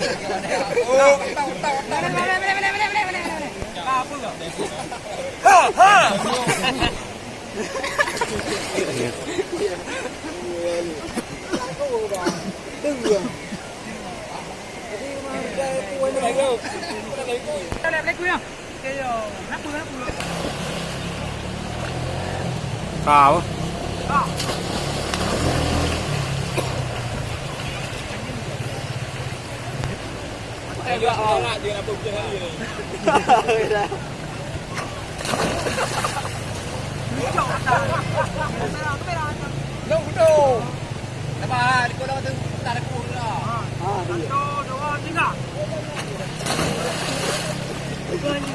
Oh, tahu. Apa kau? Ha. Sao? Dia nak berbual hari ni. Đâu đâu. Apa? Di kau dah tak ada kur lah. Dua, tiga. Tadi.